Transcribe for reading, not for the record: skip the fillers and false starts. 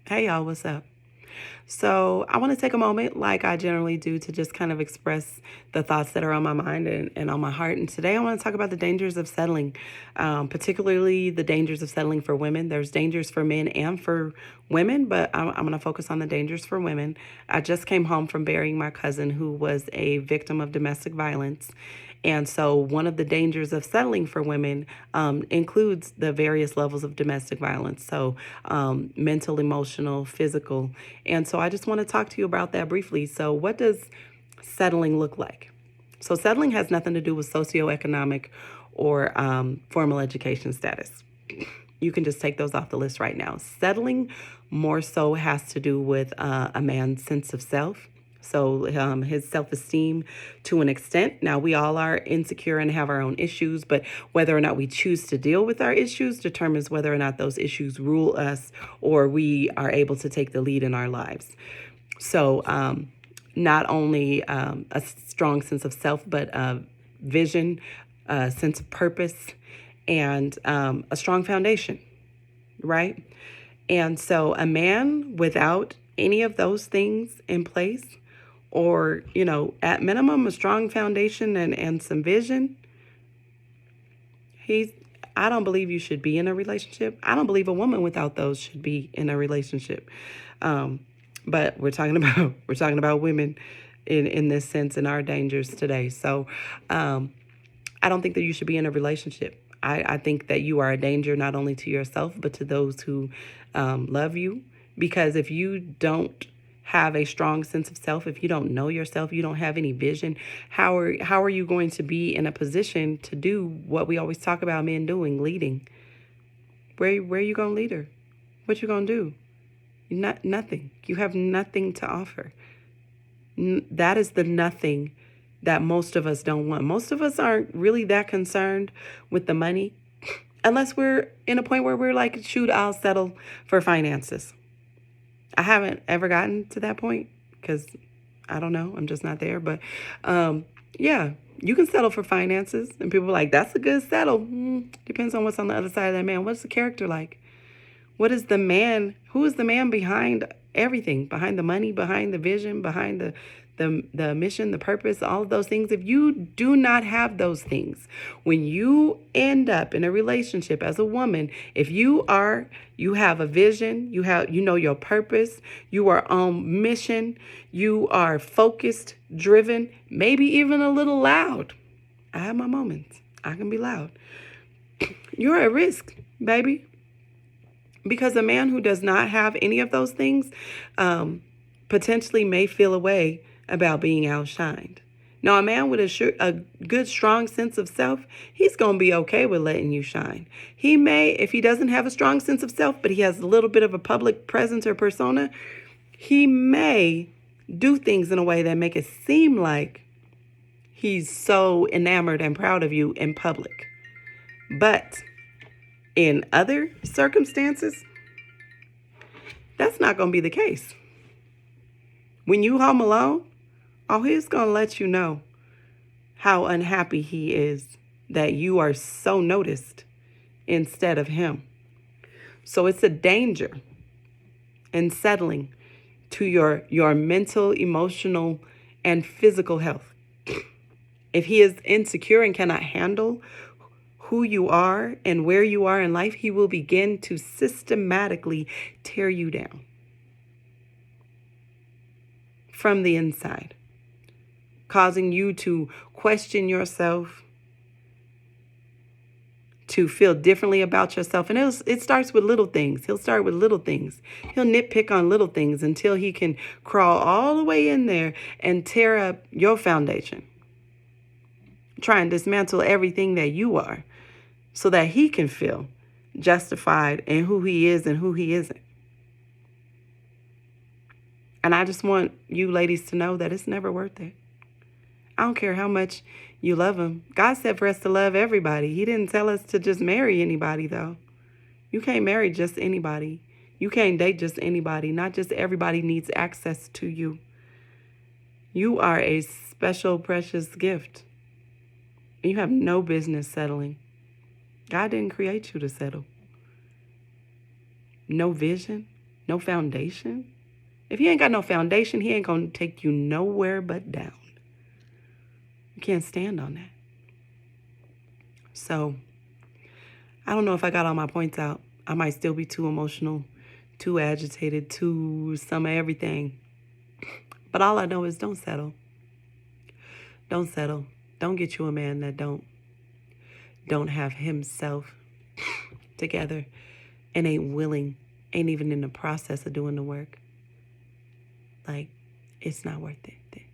Hey y'all, what's up? So, I want to take a moment, like I generally do, to just kind of express the thoughts that are on my mind and on my heart. And today I want to talk about the dangers of settling, particularly the dangers of settling for women. There's dangers for men and for women, but I'm going to focus on the dangers for women. I just came home from burying my cousin who was a victim of domestic violence. And so, one of the dangers of settling for women includes the various levels of domestic violence. So, mental, emotional, physical. And so, I just want to talk to you about that briefly. So, what does settling look like? So, settling has nothing to do with socioeconomic or formal education status. You can just take those off the list right now. Settling more so has to do with a man's sense of self. So his self-esteem to an extent. Now, we all are insecure and have our own issues, but whether or not we choose to deal with our issues determines whether or not those issues rule us or we are able to take the lead in our lives. So not only a strong sense of self, but vision, a sense of purpose, and a strong foundation, right? And so a man without any of those things in place, or, at minimum, a strong foundation and some vision, he's, I don't believe you should be in a relationship. I don't believe a woman without those should be in a relationship. But we're talking about women in this sense and our dangers today. So I don't think that you should be in a relationship. I think that you are a danger not only to yourself, but to those who love you. Because if you don't have a strong sense of self, if you don't know yourself, you don't have any vision, how are you going to be in a position to do what we always talk about men doing, leading? Where are you going to lead her? What you going to do? Nothing. You have nothing to offer. That is the nothing that most of us don't want. Most of us aren't really that concerned with the money unless we're in a point where we're like, shoot, I'll settle for finances. I haven't ever gotten to that point because I don't know. I'm just not there. But yeah, you can settle for finances. And people are like, that's a good settle. Depends on what's on the other side of that man. What's the character like? What is the man? Who is the man behind everything? Behind the money, behind the vision, behind the mission, the purpose, all of those things. If you do not have those things, when you end up in a relationship as a woman, if you have a vision, you know your purpose, you are on mission, you are focused, driven, maybe even a little loud. I have my moments. I can be loud. You're at risk, baby. Because a man who does not have any of those things potentially may feel a way about being outshined. Now, a man with a good, strong sense of self, he's going to be okay with letting you shine. He may, if he doesn't have a strong sense of self, but he has a little bit of a public presence or persona, he may do things in a way that make it seem like he's so enamored and proud of you in public. But in other circumstances, that's not going to be the case. When you home alone, he's going to let you know how unhappy he is that you are so noticed instead of him. So it's a danger in settling to your mental, emotional, and physical health. If he is insecure and cannot handle who you are and where you are in life, he will begin to systematically tear you down from the inside, causing you to question yourself, to feel differently about yourself. And it starts with little things. He'll start with little things. He'll nitpick on little things until he can crawl all the way in there and tear up your foundation. Try and dismantle everything that you are so that he can feel justified in who he is and who he isn't. And I just want you ladies to know that it's never worth it. I don't care how much you love him. God said for us to love everybody. He didn't tell us to just marry anybody, though. You can't marry just anybody. You can't date just anybody. Not just everybody needs access to you. You are a special, precious gift. And you have no business settling. God didn't create you to settle. No vision, No foundation? If he ain't got no foundation, he ain't gonna take you nowhere but down. You can't stand on that. So, I don't know if I got all my points out. I might still be too emotional, too agitated, too some of everything. But all I know is don't settle. Don't settle. Don't get you a man that don't have himself together and ain't willing, ain't even in the process of doing the work. Like, it's not worth it.